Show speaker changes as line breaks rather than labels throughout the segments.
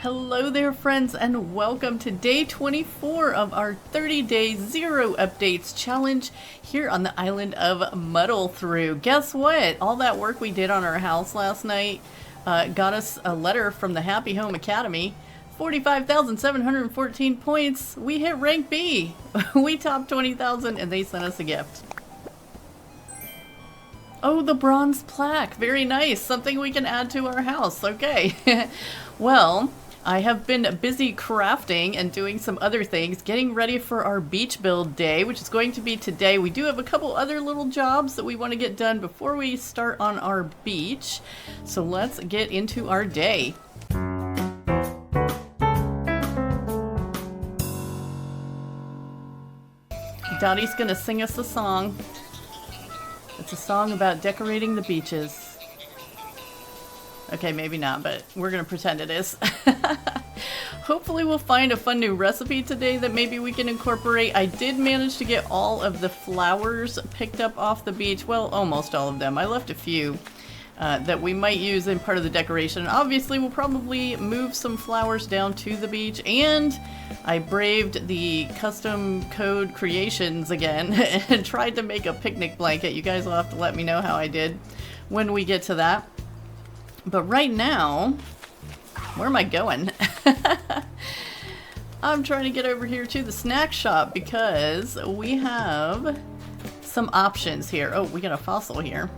Hello there friends, and welcome to day 24 of our 30-day zero updates challenge here on the island of Muddle Through. Guess what? All that work we did on our house last night got us a letter from the Happy Home Academy. 45,714 points. We hit rank B. We topped 20,000 and they sent us a gift. Oh, the bronze plaque. Very nice. Something we can add to our house. Okay. Well, I have been busy crafting and doing some other things, getting ready for our beach build day, which is going to be today. We do have a couple other little jobs that we want to get done before we start on our beach. So let's get into our day. Dottie's gonna sing us a song. It's a song about decorating the beaches. Okay, maybe not, but we're gonna pretend it is. Hopefully we'll find a fun new recipe today that maybe we can incorporate. I did manage to get all of the flowers picked up off the beach. Well, almost all of them. I left a few that we might use in part of the decoration. Obviously, we'll probably move some flowers down to the beach, and I braved the custom code creations again and tried to make a picnic blanket. You guys will have to let me know how I did when we get to that. But right now, where am I going? I'm trying to get over here to the snack shop because we have some options here. Oh, we got a fossil here.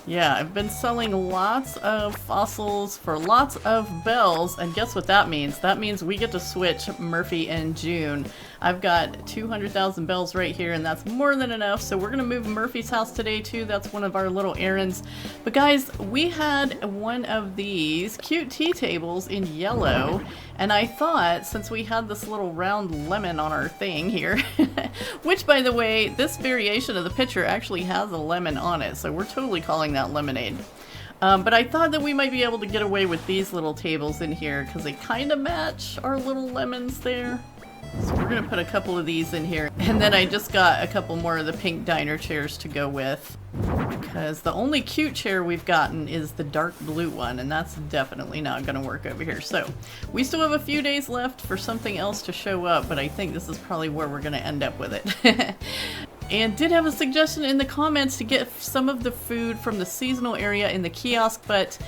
Yeah, I've been selling lots of fossils for lots of bells, and guess what that means? That means we get to switch Murphy in June. I've got 200,000 bells right here, and that's more than enough, so we're gonna move Murphy's house today too. That's one of our little errands. But guys, we had one of these cute tea tables in yellow, and I thought, since we had this little round lemon on our thing here, which by the way, this variation of the picture actually has a lemon on it, so we're totally calling that lemonade. But I thought that we might be able to get away with these little tables in here because they kind of match our little lemons there. So we're gonna put a couple of these in here, and then I just got a couple more of the pink diner chairs to go with, because the only cute chair we've gotten is the dark blue one, and that's definitely not gonna work over here. So we still have a few days left for something else to show up, but I think this is probably where we're gonna end up with it. And did have a suggestion in the comments to get some of the food from the seasonal area in the kiosk, but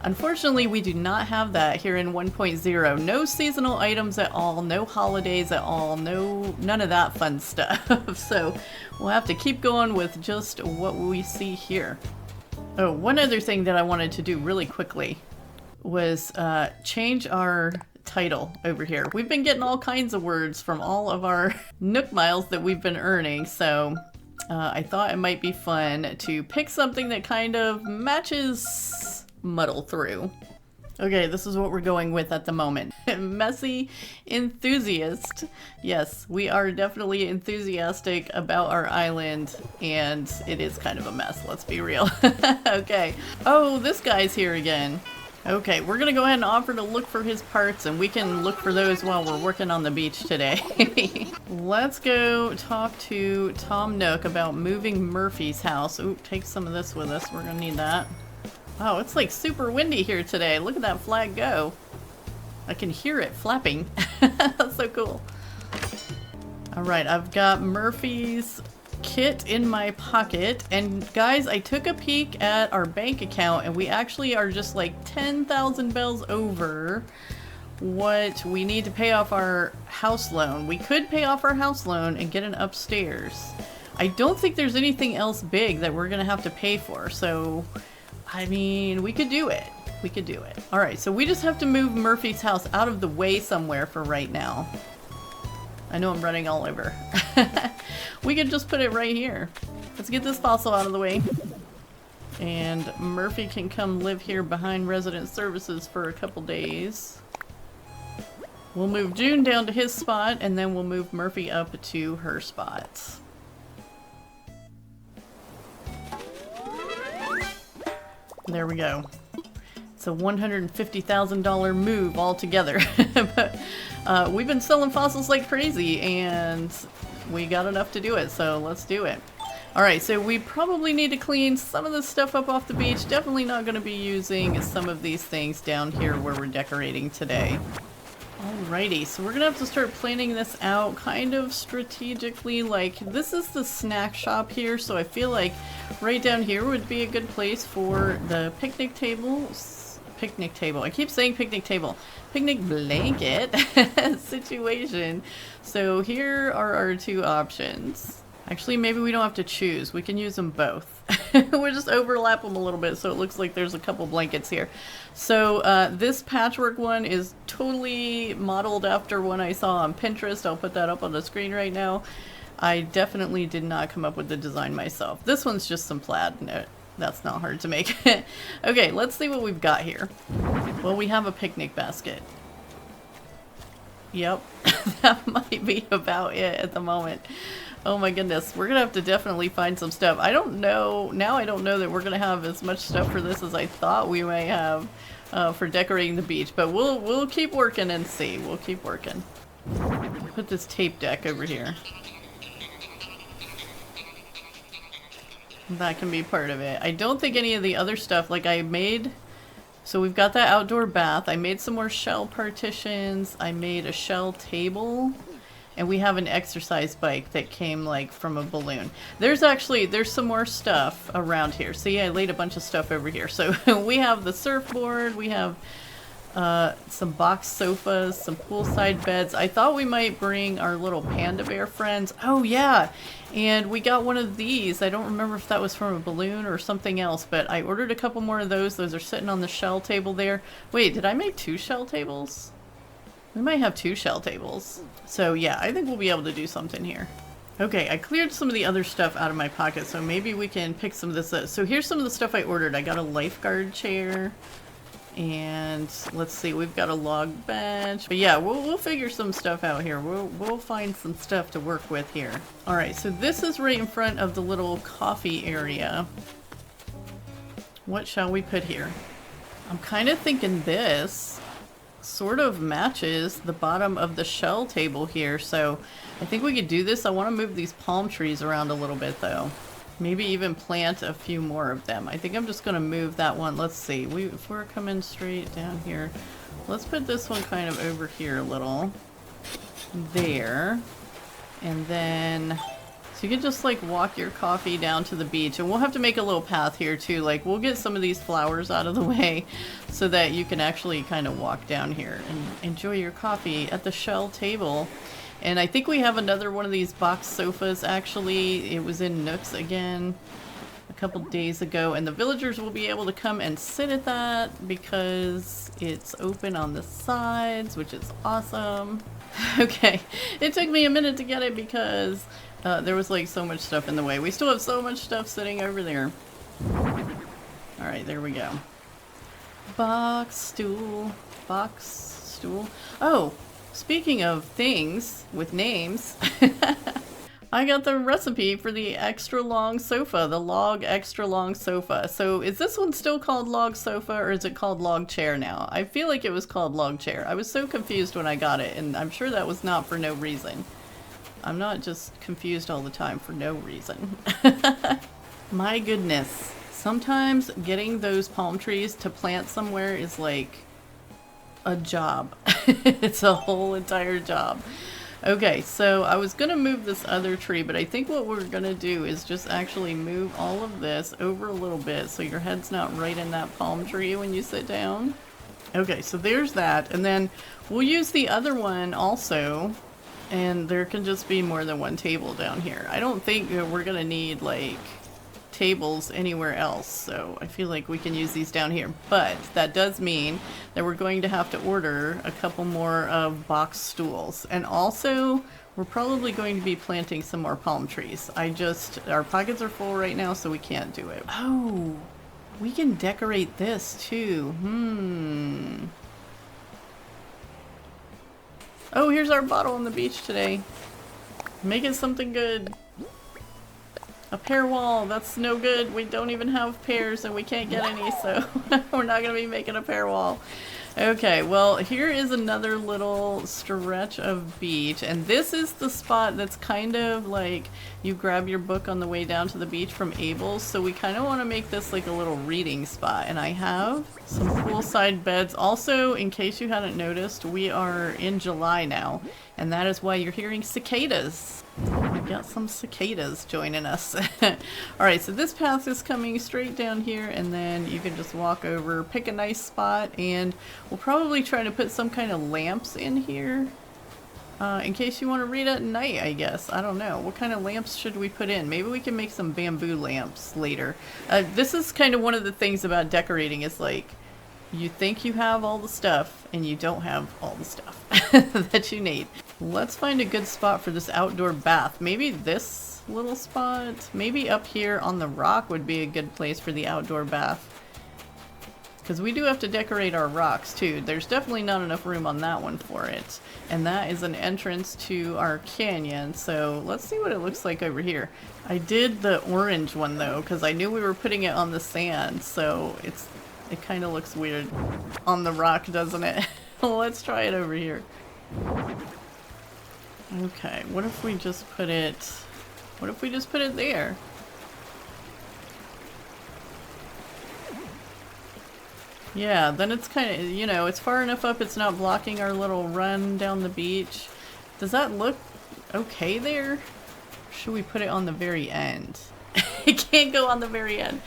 unfortunately, we do not have that here in 1.0. No seasonal items at all, no holidays at all, none of that fun stuff. So we'll have to keep going with just what we see here. Oh, one other thing that I wanted to do really quickly was change our title over here. We've been getting all kinds of words from all of our Nook miles that we've been earning, so I thought it might be fun to pick something that kind of matches Muddle Through. Okay, this is what we're going with at the moment. Messy enthusiast. Yes, we are definitely enthusiastic about our island, and it is kind of a mess, let's be real. Okay. Oh, this guy's here again. Okay, we're gonna go ahead and offer to look for his parts, and we can look for those while we're working on the beach today. Let's go talk to Tom Nook about moving Murphy's house. Ooh, take some of this with us, we're gonna need that. Oh, it's like super windy here today. Look at that flag go. I can hear it flapping. That's so cool. Alright, I've got Murphy's kit in my pocket, and guys, I took a peek at our bank account, and we actually are just like 10,000 bells over what we need to pay off our house loan. We could pay off our house loan and get an upstairs. I don't think there's anything else big that we're gonna have to pay for, so I mean, we could do it. We could do it. Alright, so we just have to move Murphy's house out of the way somewhere for right now. I know I'm running all over. We could just put it right here. Let's get this fossil out of the way. And Murphy can come live here behind resident services for a couple days. We'll move June down to his spot, and then we'll move Murphy up to her spot. There we go. It's a $150,000 move altogether. But we've been selling fossils like crazy, and we got enough to do it, so let's do it. Alright, so we probably need to clean some of this stuff up off the beach. Definitely not going to be using some of these things down here where we're decorating today. Alrighty, so we're going to have to start planning this out kind of strategically. Like, this is the snack shop here, so I feel like right down here would be a good place for the picnic table. Picnic table. I keep saying picnic table. Picnic blanket situation. So here are our two options. Actually, maybe we don't have to choose. We can use them both. We'll just overlap them a little bit so it looks like there's a couple blankets here. So this patchwork one is totally modeled after one I saw on Pinterest. I'll put that up on the screen right now. I definitely did not come up with the design myself. This one's just some plaid. No, that's not hard to make. Okay, let's see what we've got here. Well, we have a picnic basket. Yep, that might be about it at the moment. Oh my goodness, we're gonna have to definitely find some stuff. I don't know, now I don't know that we're gonna have as much stuff for this as I thought we may have for decorating the beach, but we'll keep working and see. We'll keep working. Put this tape deck over here. That can be part of it. I don't think any of the other stuff, like I made, so we've got that outdoor bath. I made some more shell partitions. I made a shell table. And we have an exercise bike that came like from a balloon. There's some more stuff around here. See, I laid a bunch of stuff over here. So we have the surfboard, we have some box sofas, some poolside beds. I thought we might bring our little panda bear friends. Oh yeah, and we got one of these. I don't remember if that was from a balloon or something else, but I ordered a couple more of those. Those are sitting on the shell table there. Wait, did I make 2 shell tables? We might have 2 shell tables. So yeah, I think we'll be able to do something here. Okay, I cleared some of the other stuff out of my pocket, so maybe we can pick some of this up. So here's some of the stuff I ordered. I got a lifeguard chair, and let's see, we've got a log bench. But yeah, we'll figure some stuff out here. We'll find some stuff to work with here. All right, so this is right in front of the little coffee area. What shall we put here? I'm kind of thinking this sort of matches the bottom of the shell table here, so I think we could do this. I want to move these palm trees around a little bit though. Maybe even plant a few more of them. I think I'm just going to move that one. Let's see, if we're coming straight down here, let's put this one kind of over here a little. There. And then so you can just like walk your coffee down to the beach, and we'll have to make a little path here too. Like we'll get some of these flowers out of the way so that you can actually kind of walk down here and enjoy your coffee at the shell table. And I think we have another one of these box sofas actually. It was in Nooks again a couple days ago, and the villagers will be able to come and sit at that because it's open on the sides, which is awesome. Okay, it took me a minute to get it because there was like so much stuff in the way. We still have so much stuff sitting over there. Alright, there we go. Box stool. Oh, speaking of things with names, I got the recipe for the extra long sofa, the log extra long sofa. So is this one still called log sofa or is it called log chair now? I feel like it was called log chair. I was so confused when I got it, and I'm sure that was not for no reason. I'm not just confused all the time for no reason. My goodness. Sometimes getting those palm trees to plant somewhere is like a job. It's a whole entire job. Okay, so I was gonna move this other tree, but I think what we're gonna do is just actually move all of this over a little bit so your head's not right in that palm tree when you sit down. Okay, so there's that, and then we'll use the other one also. And there can just be more than one table down here. I don't think that we're gonna need like tables anywhere else, so I feel like we can use these down here. But that does mean that we're going to have to order a couple more of box stools. And also, we're probably going to be planting some more palm trees. Our pockets are full right now, so we can't do it. Oh, we can decorate this too. Oh, here's our bottle on the beach today. Make it something good. A pear wall, that's no good. We don't even have pears and we can't get any, so we're not gonna be making a pear wall. Okay, well, here is another little stretch of beach, and this is the spot that's kind of like you grab your book on the way down to the beach from Abel's, so we kind of want to make this like a little reading spot, and I have some poolside beds. Also, in case you hadn't noticed, we are in July now, and that is why you're hearing cicadas. We got some cicadas joining us. Alright, so this path is coming straight down here, and then you can just walk over, pick a nice spot, and we'll probably try to put some kind of lamps in here. In case you want to read at night, I guess. I don't know. What kind of lamps should we put in? Maybe we can make some bamboo lamps later. This is kind of one of the things about decorating, is like, you think you have all the stuff, and you don't have all the stuff that you need. Let's find a good spot for this outdoor bath. Maybe this little spot? Maybe up here on the rock would be a good place for the outdoor bath. Because we do have to decorate our rocks too. There's definitely not enough room on that one for it. And that is an entrance to our canyon, so let's see what it looks like over here. I did the orange one though, because I knew we were putting it on the sand, so it kind of looks weird on the rock, doesn't it? Let's try it over here. Okay, what if we just put it there? Yeah, then it's kind of, you know, it's far enough up, it's not blocking our little run down the beach. Does that look okay there? Or should we put it on the very end? It can't go on the very end.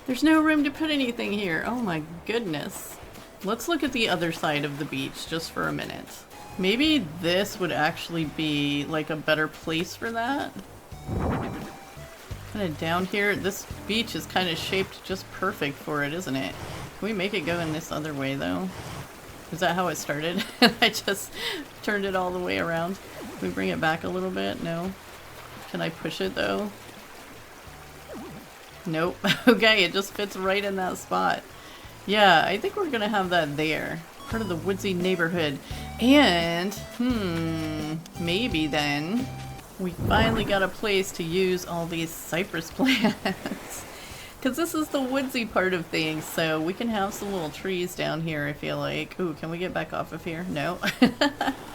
There's no room to put anything here. Oh my goodness. Let's look at the other side of the beach just for a minute. Maybe this would actually be like a better place for that. Kind of down here, this beach is kind of shaped just perfect for it, isn't it? Can we make it go in this other way though? Is that how it started? I just turned it all the way around. Can we bring it back a little bit? No. Can I push it though? Nope. Okay, it just fits right in that spot. Yeah, I think we're gonna have that there. Part of the woodsy neighborhood. And, maybe then we finally got a place to use all these cypress plants. Because this is the woodsy part of things, so we can have some little trees down here, I feel like. Ooh, can we get back off of here? No.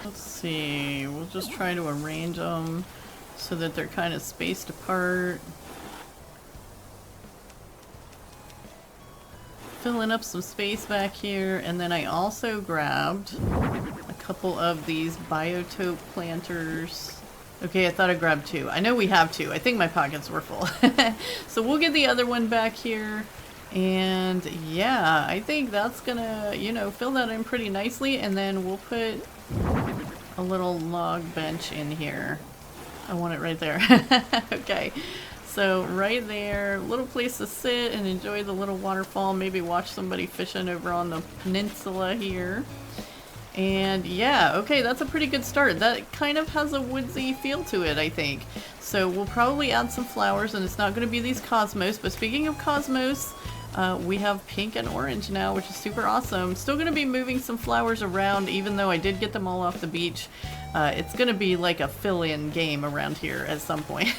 Let's see. We'll just try to arrange them so that they're kind of spaced apart. Filling up some space back here, and then I also grabbed a couple of these biotope planters. Okay, I thought I grabbed two. I know we have two. I think my pockets were full. So we'll get the other one back here. And yeah, I think that's gonna, you know, fill that in pretty nicely. And then we'll put a little log bench in here. I want it right there. Okay. So right there, little place to sit and enjoy the little waterfall. Maybe watch somebody fishing over on the peninsula here. And yeah, okay, that's a pretty good start. That kind of has a woodsy feel to it, I think. So we'll probably add some flowers, and it's not going to be these cosmos. But speaking of cosmos, we have pink and orange now, which is super awesome. Still going to be moving some flowers around, even though I did get them all off the beach. It's going to be like a fill-in game around here at some point.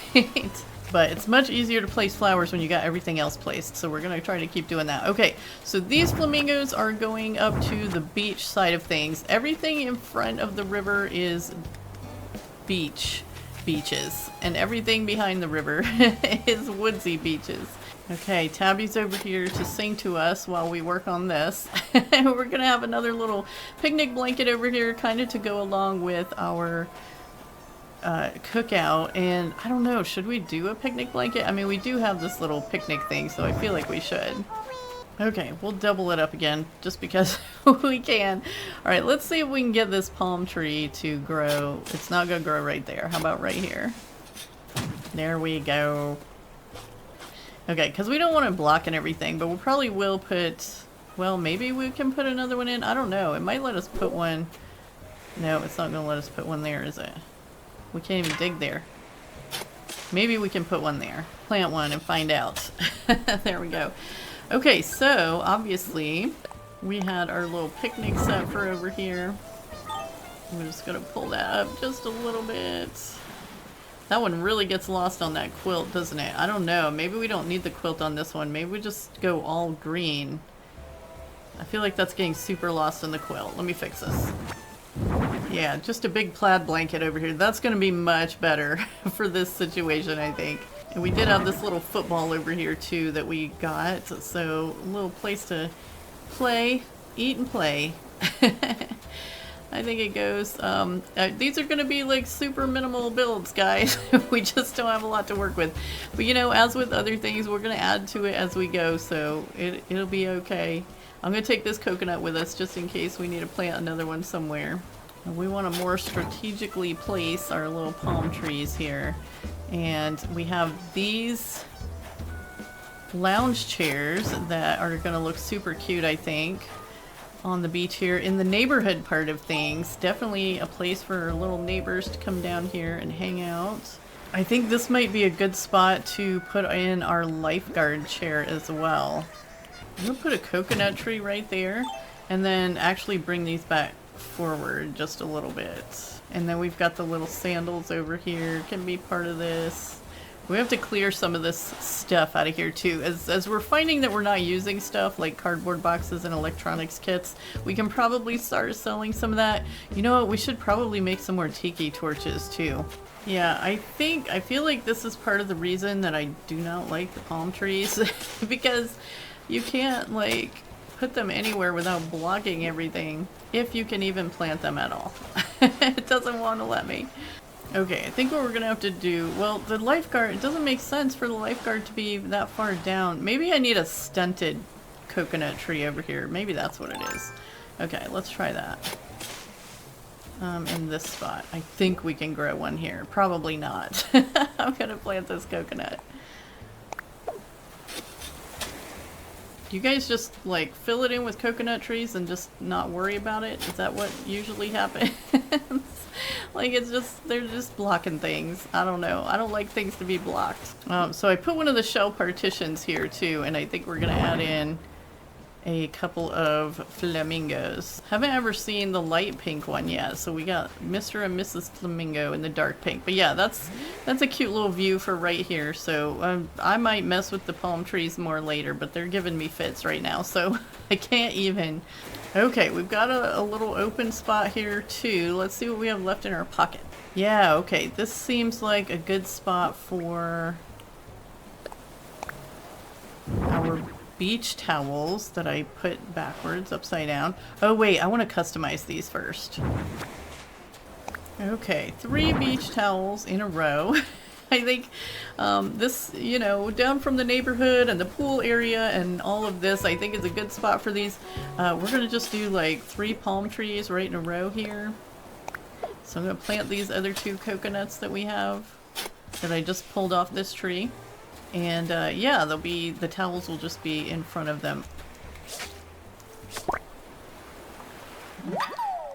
But it's much easier to place flowers when you got everything else placed, so we're going to try to keep doing that. Okay, so these flamingos are going up to the beach side of things. Everything in front of the river is beaches, and everything behind the river is woodsy beaches. Okay, Tabby's over here to sing to us while we work on this. We're going to have another little picnic blanket over here, kind of to go along with our cookout. And I don't know, should we do a picnic blanket? I mean, we do have this little picnic thing, so I feel like we should. Okay, we'll double it up again just because we can. Alright, let's see if we can get this palm tree to grow. It's not gonna grow right there. How about right here? There we go. Okay, because we don't want to block and everything, but we probably will put, well, maybe we can put another one in. I don't know. It might let us put one. No, it's not going to let us put one there, is it? We can't even dig there. Maybe we can put one there. Plant one and find out. There we go. Okay, so obviously we had our little picnic set for over here. I'm just going to pull that up just a little bit. That one really gets lost on that quilt, doesn't it? I don't know. Maybe we don't need the quilt on this one. Maybe we just go all green. I feel like that's getting super lost in the quilt. Let me fix this. Yeah, just a big plaid blanket over here. That's going to be much better for this situation, I think. And we did have this little football over here, too, that we got. So, a little place to play, eat, and play. I think it goes. These are going to be like super minimal builds, guys. We just don't have a lot to work with. But you know, as with other things, we're going to add to it as we go, so it'll be okay. I'm going to take this coconut with us just in case we need to plant another one somewhere. And we want to more strategically place our little palm trees here. And we have these lounge chairs that are going to look super cute, I think, on the beach here in the neighborhood part of things. Definitely a place for little neighbors to come down here and hang out. I think this might be a good spot to put in our lifeguard chair as well. I'm gonna put a coconut tree right there and then actually bring these back forward just a little bit. And then we've got the little sandals over here, can be part of this. We have to clear some of this stuff out of here too. As we're finding that we're not using stuff like cardboard boxes and electronics kits, we can probably start selling some of that. You know what, we should probably make some more tiki torches too. Yeah, I feel like this is part of the reason that I do not like the palm trees because you can't like put them anywhere without blocking everything, if you can even plant them at all. It doesn't want to let me. Okay, I think what we're gonna have to do, well, the lifeguard, it doesn't make sense for the lifeguard to be that far down. Maybe I need a stunted coconut tree over here. Maybe that's what it is. Okay, let's try that. In this spot. I think we can grow one here. Probably not. I'm gonna plant this coconut. Do you guys just like fill it in with coconut trees and just not worry about it? Is that what usually happens? Like it's just, they're just blocking things. I don't know. I don't like things to be blocked. So I put one of the shell partitions here too, and I think we're gonna add in a couple of flamingos. Haven't ever seen the light pink one yet, so we got Mr. and Mrs. Flamingo in the dark pink. But yeah, that's a cute little view for right here. So I might mess with the palm trees more later, but they're giving me fits right now, so I can't even. Okay, we've got a little open spot here too. Let's see what we have left in our pocket. Yeah, okay, this seems like a good spot for our beach towels that I put backwards, upside down. Oh wait, I want to customize these first. Okay, 3 beach towels in a row. I think this, you know, down from the neighborhood and the pool area and all of this, I think is a good spot for these. We're going to just do like 3 palm trees right in a row here. So I'm going to plant these other 2 coconuts that we have that I just pulled off this tree. And yeah, they'll be, the towels will just be in front of them.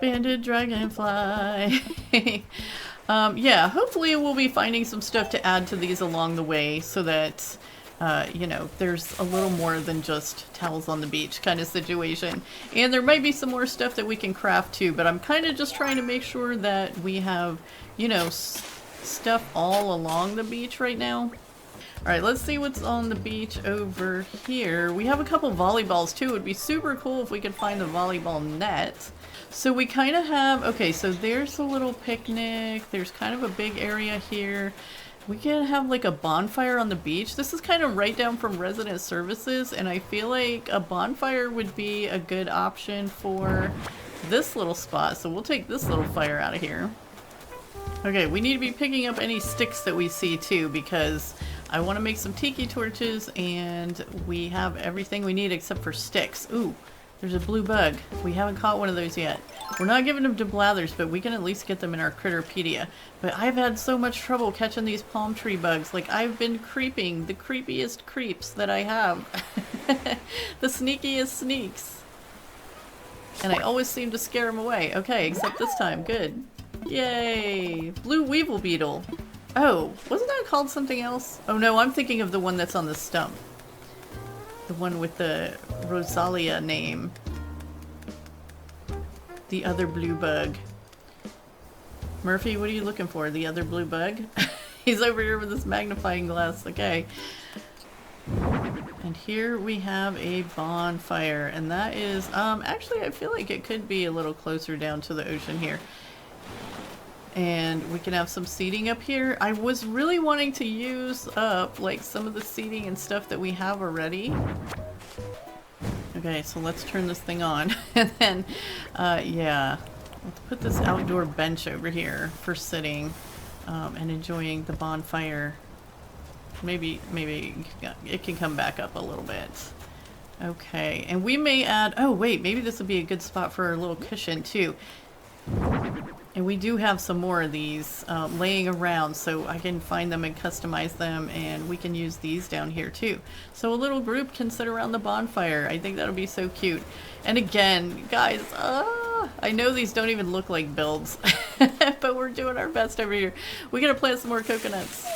Banded dragonfly. Yeah, hopefully we'll be finding some stuff to add to these along the way so that, you know, there's a little more than just towels on the beach kind of situation. And there might be some more stuff that we can craft too, but I'm kind of just trying to make sure that we have, you know, stuff all along the beach right now. Alright, let's see what's on the beach over here. We have a couple volleyballs too. It would be super cool if we could find the volleyball net. So we kind of have, okay, so there's a little picnic. There's kind of a big area here. We can have like a bonfire on the beach. This is kind of right down from resident services, and I feel like a bonfire would be a good option for this little spot. So we'll take this little fire out of here. Okay, we need to be picking up any sticks that we see too, because I want to make some tiki torches, and we have everything we need except for sticks. Ooh, there's a blue bug. We haven't caught one of those yet. We're not giving them to Blathers, but we can at least get them in our Critterpedia. But I've had so much trouble catching these palm tree bugs. Like, I've been creeping the creepiest creeps that I have. The sneakiest sneaks. And I always seem to scare them away. Okay, except this time. Good. Yay! Blue weevil beetle. Oh, wasn't that called something else? Oh no, I'm thinking of the one that's on the stump. The one with the Rosalia name. The other blue bug. Murphy, what are you looking for? The other blue bug? He's over here with this magnifying glass. Okay. And here we have a bonfire, and that is, actually I feel like it could be a little closer down to the ocean here. And we can have some seating up here. I was really wanting to use up like some of the seating and stuff that we have already. Okay, so let's turn this thing on. And then, yeah, let's put this outdoor bench over here for sitting and enjoying the bonfire. Maybe it can come back up a little bit. Okay, and we may add, oh wait, maybe this would be a good spot for our little cushion too. And we do have some more of these laying around, so I can find them and customize them, and we can use these down here too. So a little group can sit around the bonfire. I think that'll be so cute. And again, guys, I know these don't even look like builds, but we're doing our best over here. We gotta plant some more coconuts.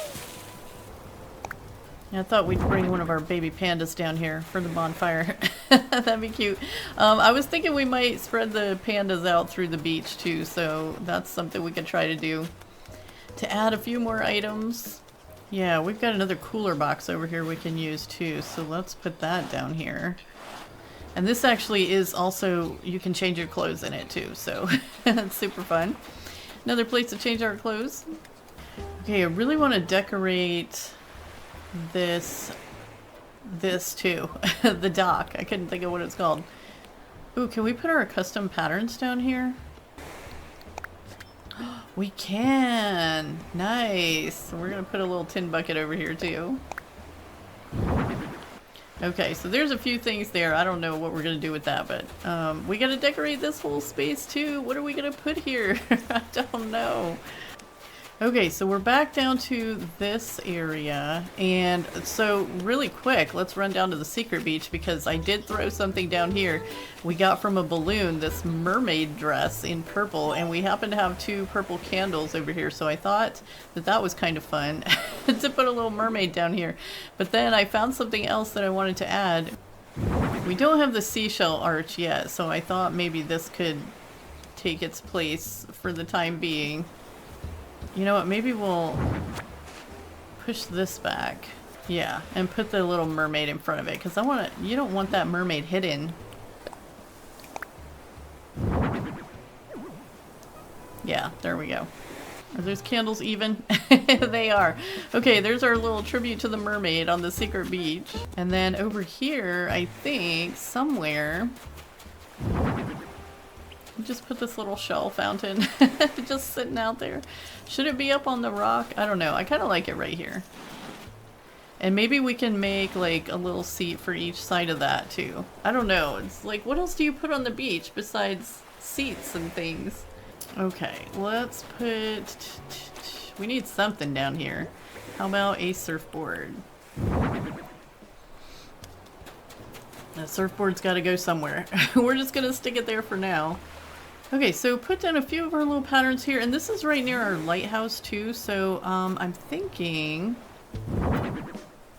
I thought we'd bring one of our baby pandas down here for the bonfire. That'd be cute. I was thinking we might spread the pandas out through the beach too, so that's something we could try to do. To add a few more items. Yeah, we've got another cooler box over here we can use too, so let's put that down here. And this actually is also, you can change your clothes in it too, so that's super fun. Another place to change our clothes. Okay, I really want to decorate this too. The dock. I couldn't think of what it's called. Ooh, can we put our custom patterns down here? We can! Nice! We're gonna put a little tin bucket over here too. Okay, so there's a few things there. I don't know what we're gonna do with that, but we gotta decorate this whole space too. What are we gonna put here? I don't know. Okay, so we're back down to this area, and so really quick, let's run down to the secret beach because I did throw something down here. We got from a balloon this mermaid dress in purple, and we happen to have 2 purple candles over here, so I thought that that was kind of fun to put a little mermaid down here. But then I found something else that I wanted to add. We don't have the seashell arch yet, so I thought maybe this could take its place for the time being. You know what, maybe we'll push this back. Yeah, and put the little mermaid in front of it, because I want to, you don't want that mermaid hidden. Yeah, there we go. Are those candles even? They are. Okay, there's our little tribute to the mermaid on the secret beach. And then over here, I think, somewhere, just put this little shell fountain just sitting out there. Should it be up on the rock? I don't know. I kind of like it right here. And maybe we can make like a little seat for each side of that too. I don't know. It's like, what else do you put on the beach besides seats and things? Okay, let's put... We need something down here. How about a surfboard? That surfboard's got to go somewhere. We're just going to stick it there for now. Okay, so put down a few of our little patterns here, and this is right near our lighthouse too, so I'm thinking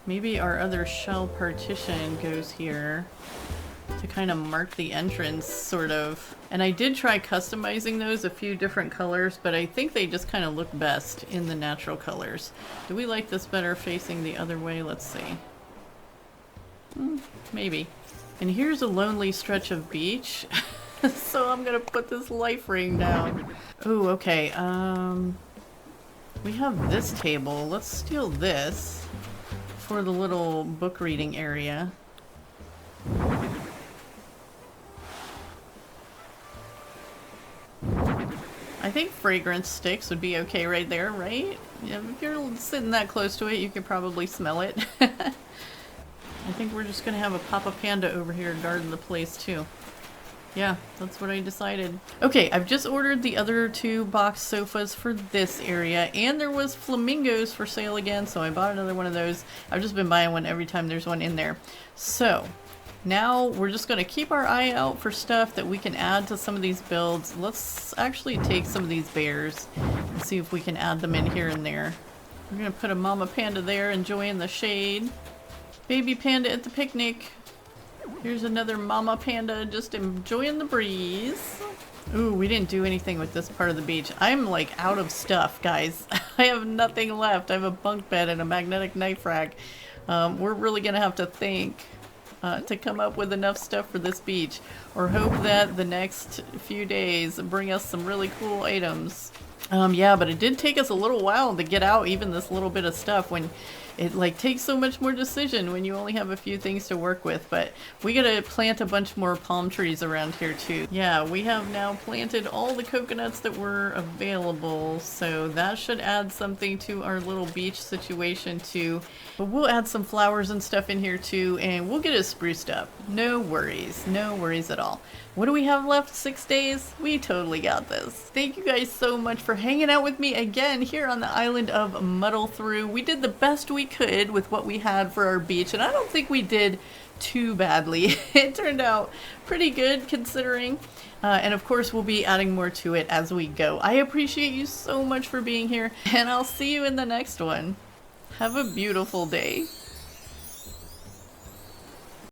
maybe our other shell partition goes here to kind of mark the entrance, sort of. And I did try customizing those a few different colors, but I think they just kind of look best in the natural colors. Do we like this better facing the other way? Let's see. Maybe. And here's a lonely stretch of beach. So I'm gonna put this life ring down. Oh, okay. We have this table. Let's steal this for the little book reading area. I think fragrance sticks would be okay right there, right? Yeah, if you're sitting that close to it, you could probably smell it. I think we're just gonna have a Papa Panda over here guarding the place too. Yeah, that's what I decided. Okay, I've just ordered the other 2 box sofas for this area, and there was flamingos for sale again, so I bought another one of those. I've just been buying one every time there's one in there. So, now we're just going to keep our eye out for stuff that we can add to some of these builds. Let's actually take some of these bears and see if we can add them in here and there. We're going to put a mama panda there enjoying the shade. Baby panda at the picnic. Here's another mama panda just enjoying the breeze. Ooh, we didn't do anything with this part of the beach. I'm like out of stuff, guys. I have nothing left. I have a bunk bed and a magnetic knife rack. We're really gonna have to think to come up with enough stuff for this beach, or hope that the next few days bring us some really cool items. Yeah, but it did take us a little while to get out even this little bit of stuff when it like takes so much more decision when you only have a few things to work with. But we gotta plant a bunch more palm trees around here too. Yeah, we have now planted all the coconuts that were available, so that should add something to our little beach situation too. But we'll add some flowers and stuff in here too, and we'll get it spruced up. No worries at all. What do we have left? 6 days? We totally got this. Thank you guys so much for hanging out with me again here on the island of Muddle Through. We did the best we could with what we had for our beach, and I don't think we did too badly. It turned out pretty good considering. And of course we'll be adding more to it as we go. I appreciate you so much for being here, and I'll see you in the next one. Have a beautiful day.